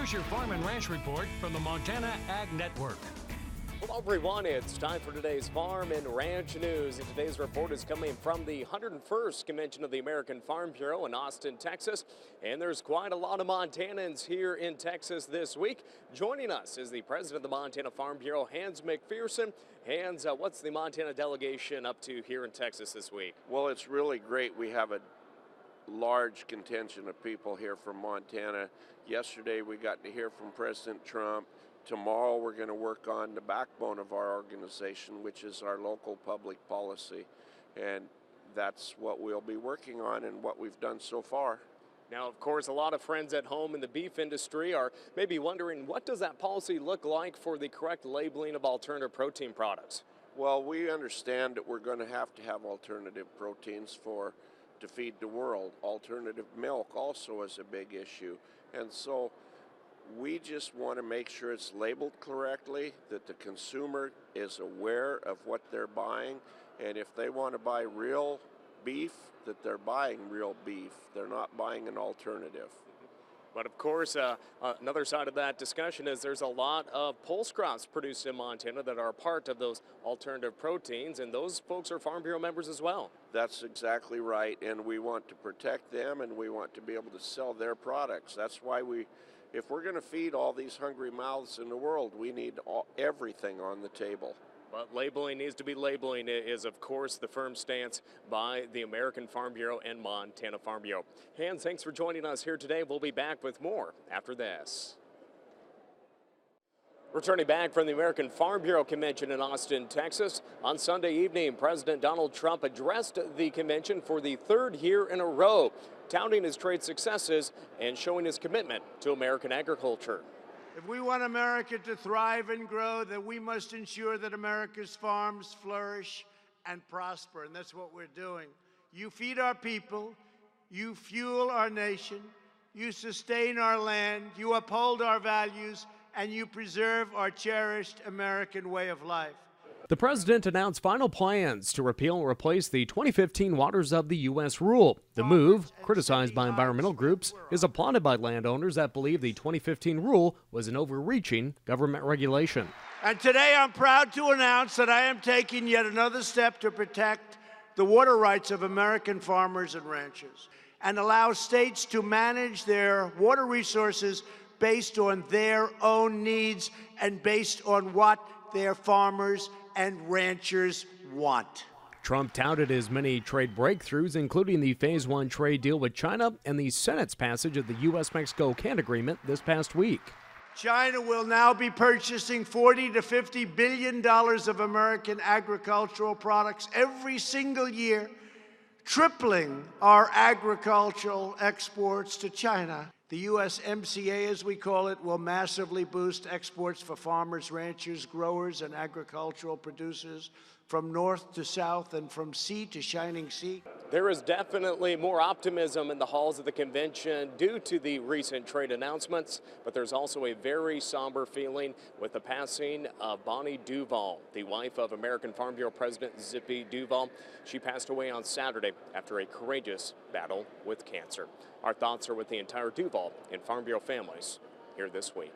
Here's your Farm and Ranch Report from the Montana Ag Network. Hello everyone, it's time for today's Farm and Ranch News. And today's report is coming from the 101st Convention of the American Farm Bureau in Austin, Texas. And there's quite a lot of Montanans here in Texas this week. Joining us is the president of the Montana Farm Bureau, Hans McPherson. Hans, what's the Montana delegation up to here in Texas this week? Well, it's really great. We have a large contingent of people here from Montana. Yesterday we got to hear from President Trump. Tomorrow we're going to work on the backbone of our organization, which is our local public policy. And that's what we'll be working on and what we've done so far. Now, of course, a lot of friends at home in the beef industry are maybe wondering, what does that policy look like for the correct labeling of alternative protein products? Well, we understand that we're going to have alternative proteins to feed the world. Alternative milk also is a big issue. And so we just want to make sure it's labeled correctly, that the consumer is aware of what they're buying, and if they want to buy real beef, that they're buying real beef. They're not buying an alternative. But of course, another side of that discussion is there's a lot of pulse crops produced in Montana that are part of those alternative proteins, and those folks are Farm Bureau members as well. That's exactly right, and we want to protect them, and we want to be able to sell their products. That's why if we're going to feed all these hungry mouths in the world, we need everything on the table. But labeling needs to be labeling is, of course, the firm stance by the American Farm Bureau and Montana Farm Bureau. Hans, thanks for joining us here today. We'll be back with more after this. Returning back from the American Farm Bureau Convention in Austin, Texas, on Sunday evening, President Donald Trump addressed the convention for the third year in a row, touting his trade successes and showing his commitment to American agriculture. If we want America to thrive and grow, then we must ensure that America's farms flourish and prosper, and that's what we're doing. You feed our people, you fuel our nation, you sustain our land, you uphold our values, and you preserve our cherished American way of life. The president announced final plans to repeal and replace the 2015 Waters of the U.S. rule. The move, criticized by environmental groups, is applauded by landowners that believe the 2015 rule was an overreaching government regulation. And today I'm proud to announce that I am taking yet another step to protect the water rights of American farmers and ranchers and allow states to manage their water resources based on their own needs and based on what their farmers and ranchers want. Trump touted his many trade breakthroughs, including the Phase 1 trade deal with China and the Senate's passage of the U.S.-Mexico can agreement this past week. China will now be purchasing $40 to $50 billion of American agricultural products every single year, tripling our agricultural exports to China. The USMCA, as we call it, will massively boost exports for farmers, ranchers, growers, and agricultural producers from north to south and from sea to shining sea. There is definitely more optimism in the halls of the convention due to the recent trade announcements, but there's also a very somber feeling with the passing of Bonnie Duval, the wife of American Farm Bureau President Zippy Duval. She passed away on Saturday after a courageous battle with cancer. Our thoughts are with the entire Duval and Farm Bureau families here this week.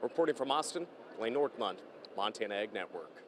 Reporting from Austin, Lane Northland, Montana Ag Network.